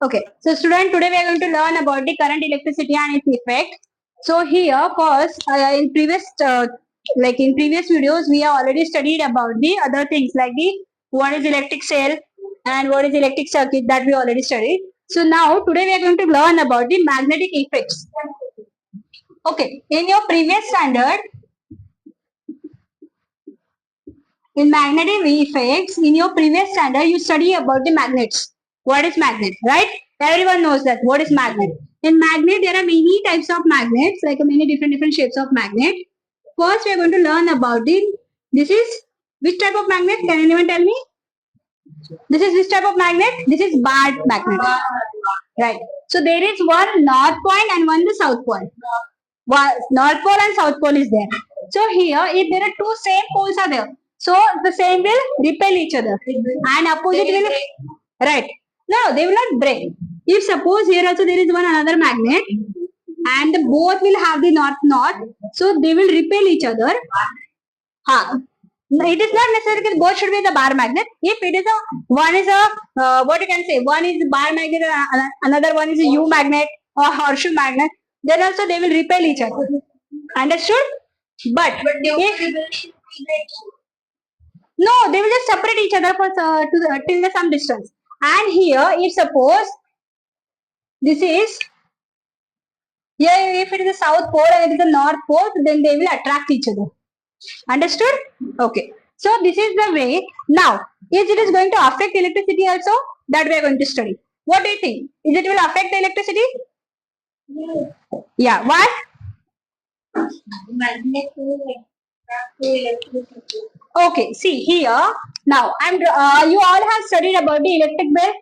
Okay, so student, today we are going to learn about the current, electricity and its effect. So here, first, in previous videos, we have already studied about the other things like the what is electric cell and what is electric circuit, that we already studied. So now, today we are going to learn about the magnetic effects. Okay, in your previous standard, in magnetic effects, in your previous standard, you study about the magnets. What is magnet, right? Everyone knows that. What is magnet? In magnet, there are many types of magnets, like many different shapes of magnet. First, we are going to learn about the. This is which type of magnet? Can anyone tell me? This is which type of magnet? This is bar magnet, right? So there is one north pole and one the south pole. North pole and south pole is there. So here, if there are two same poles are there, so the same will repel each other, and opposite will right. No, they will not break. If suppose here also there is one another magnet, and both will have the north, so they will repel each other. It is not necessary that both should be the bar magnet. If it is one is a what you can say, one is bar magnet, another one is a U magnet or horseshoe magnet, then also they will repel each other. Understood? But if no, they will just separate each other for till some distance. And here, if suppose this is here, if it is the south pole and it is the north pole, then they will attract each other. Understood? Okay. So this is the way. Now, is it is going to affect electricity also? That we are going to study. What do you think? Is it will affect the electricity? Yeah. What? Okay. See here. Now, you all have studied about the electric bell,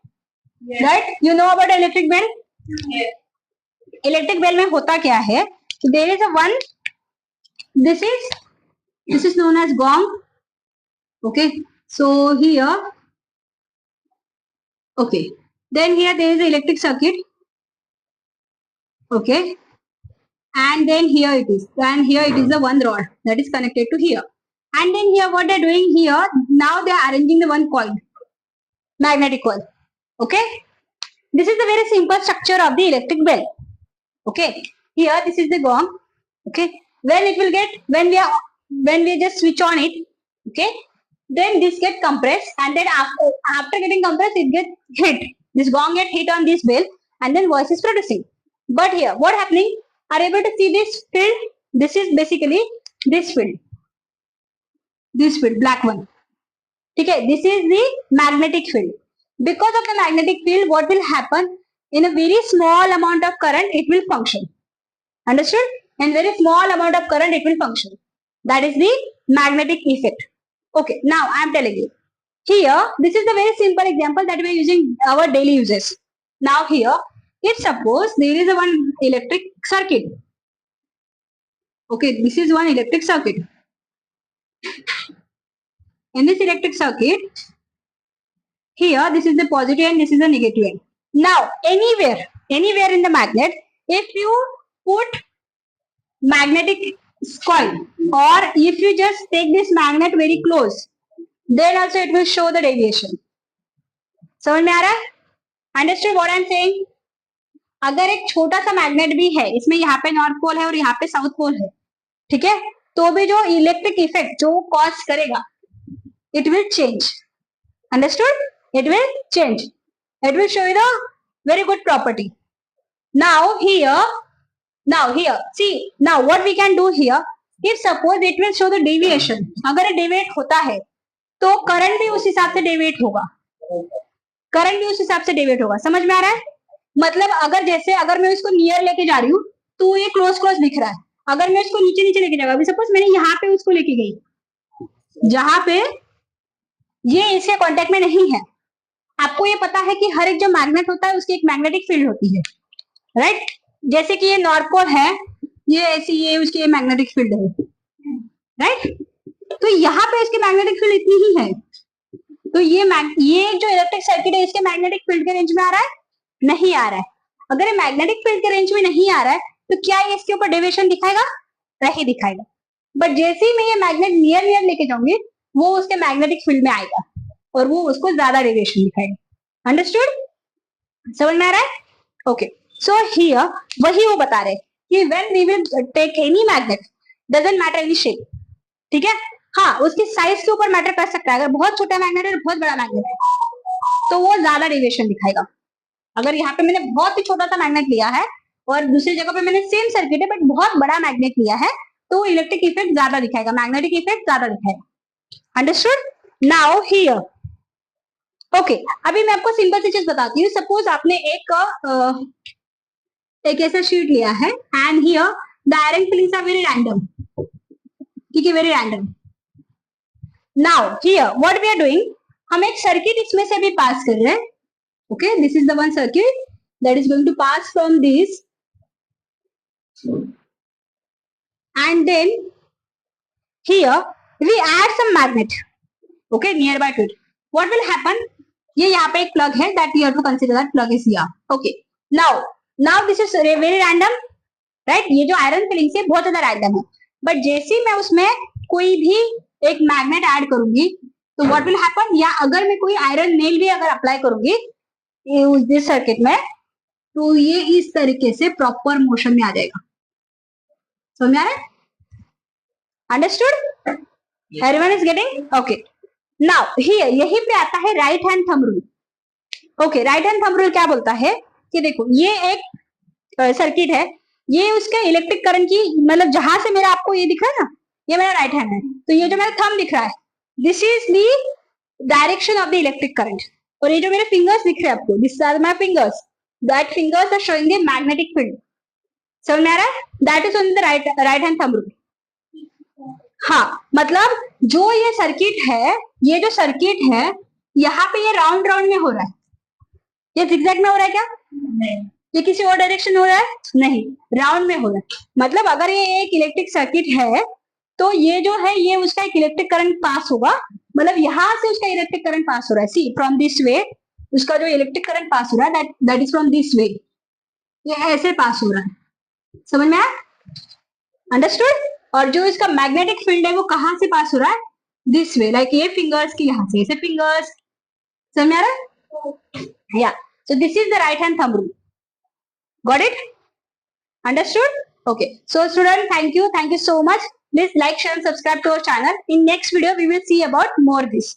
right? You know about electric bell? Electric bell में होता क्या है? There is a one. This is known as gong. Okay. So here. Okay. Then here there is an electric circuit. Okay. And then here it is. And here it is the one rod that is connected to here. And then here what they are doing here, now they are arranging the one coil. Magnetic coil. Okay. This is the very simple structure of the electric bell. Okay. Here this is the gong. Okay. When it will get, when we just switch on it, okay, then this get compressed, and then after getting compressed, it gets hit. This gong get hit on this bell, and then voice is producing. But here, what happening? Are you able to see this field? This is basically this field. This field, black one. Okay, this is the magnetic field. Because of the magnetic field, what will happen? In a very small amount of current, it will function. Understood? In very small amount of current, it will function. That is the magnetic effect. Okay, now I am telling you. Here, this is the very simple example that we are using our daily uses. Now here, if suppose there is a one electric circuit. Okay, this is one electric circuit. In this electric circuit, here this is the positive and this is the negative end. Now, anywhere in the magnet, if you put magnetic coil, or if you just take this magnet very close, then also it will show the deviation. समझ में आ रहा है? Understood what I am saying? अगर एक छोटा सा magnet भी है, इसमें यहाँ पे नॉर्थ पोल है और यहाँ पे साउथ पोल है, ठीक है, तो भी जो इलेक्ट्रिक इफेक्ट जो कॉज करेगा, it will change. Understood? It will change. It will show you the very good property. Now here, see, now what we can do here, if suppose it will show the deviation, अगर ये deviate होता है, तो current भी उस हिसाब से deviate होगा. करंट भी उस हिसाब से डेविएट होगा. समझ में आ रहा है? मतलब अगर जैसे अगर मैं इसको नियर लेके जा रही हूँ, तो ये क्लोज दिख रहा है. अगर मैं इसको नीचे लेके जाऊंगा, अभी सपोज मैंने यहाँ पे उसको लेके गई, जहां पे ये इसके कांटेक्ट में नहीं है. आपको ये पता है कि हर एक जो मैग्नेट होता है उसकी एक मैग्नेटिक फील्ड होती है, राइट? जैसे कि ये नॉर्थ पोल है, ये ऐसी ये उसकी मैग्नेटिक फील्ड है, राइट? तो यहाँ पे इसकी मैग्नेटिक फील्ड इतनी ही है. तो ये जो इलेक्ट्रिक सर्किट है, इसके मैग्नेटिक फील्ड के रेंज में आ रहा है? नहीं आ रहा है. अगर ये मैग्नेटिक फील्ड के रेंज में नहीं आ रहा है, तो क्या ये इसके ऊपर डेविएशन दिखाएगा? नहीं दिखाएगा. बट जैसे ही मैं ये मैग्नेट नियर लेके जाऊंगी, वो उसके मैग्नेटिक फील्ड में आएगा और वो उसको ज्यादा डेविएशन दिखाएगा. अंडरस्टूड? समझ में आ रहा है? ओके, सो हियर वही वो बता रहे कि when we will take any magnet, doesn't matter any shape, ठीक है। हाँ, उसकी साइज के ऊपर मैटर कर सकता है। अगर बहुत छोटा मैग्नेट है और बहुत बड़ा मैग्नेट है तो वो ज्यादा डेविएशन दिखाएगा। अगर यहाँ पे मैंने बहुत ही छोटा सा मैग्नेट लिया है और दूसरी जगह पे मैंने सेम सर्किट है बट बहुत बड़ा मैग्नेट लिया है तो वो इलेक्ट्रिक इफेक्ट ज्यादा दिखाएगा, मैग्नेटिक इफेक्ट ज्यादा दिखाएगा। अंडरस्टूड? नाउ हियर ओके, अभी मैं आपको सिंपल सी चीज बताती हूँ। सपोज आपने एक ऐसा शीट लिया है and here the iron filings are very random, ठीक है, very random. Now here what we are doing, हम एक सर्किट इसमें से भी पास कर रहे हैं। Okay, this is the one circuit that is going to pass from this and then here we add some magnet, okay, nearby to it. What will happen, ये यहाँ पे एक plug है, that you have to consider that plug is here. Okay, now this is very random, right? ये जो iron filling है बहुत ज्यादा random है, but जैसे मैं उसमें कोई भी एक magnet add करूंगी तो what will happen, या अगर मैं कोई iron nail भी अगर apply करूंगी इस सर्किट में तो ये इस तरीके से प्रॉपर मोशन में आ जाएगा। समझ में आ रहा है? Understood? Everyone is getting? Okay, now here यही पे आता है right hand thumb rule. Okay, right hand thumb rule क्या बोलता है कि देखो ये एक सर्किट है, ये उसके इलेक्ट्रिक करंट की, मतलब जहां से मेरा आपको ये दिख रहा है ना, ये मेरा राइट हैंड है, तो ये जो मेरा थंब दिख रहा है this is the direction of the electric current, और ये जो मेरे फिंगर्स दिख रहे हैं आपको, this are my fingers, that fingers are showing the magnetic field. समझ में आ रहा है? That is only the right hand thumb rule. हाँ, मतलब जो ये सर्किट है, ये जो सर्किट है यहाँ पे ये राउंड राउंड में हो रहा है, ये zigzag में हो रहा है क्या? नहीं। ये किसी और डायरेक्शन में हो रहा है? नहीं, राउंड में हो रहा है। मतलब अगर ये एक इलेक्ट्रिक सर्किट है तो ये जो है ये उसका एक इलेक्ट्रिक करंट पास होगा, मतलब यहाँ से उसका इलेक्ट्रिक करंट पास हो रहा है, सी फ्रॉम दिस वे उसका जो इलेक्ट्रिक करंट पास हो रहा है that is from this way, ये ऐसे पास हो रहा है। समझ में आया? अंडरस्टूड? और जो इसका मैग्नेटिक फील्ड है वो कहां से पास हो रहा है? दिस वे, लाइक ये फिंगर्स की यहाँ से ऐसे फिंगर्स। समझ में आ रहा है? या so this is the right hand thumb rule. Got it? Understood? Okay, so student, thank you so much. Please like, share and subscribe to our channel. In next video we will see about more this.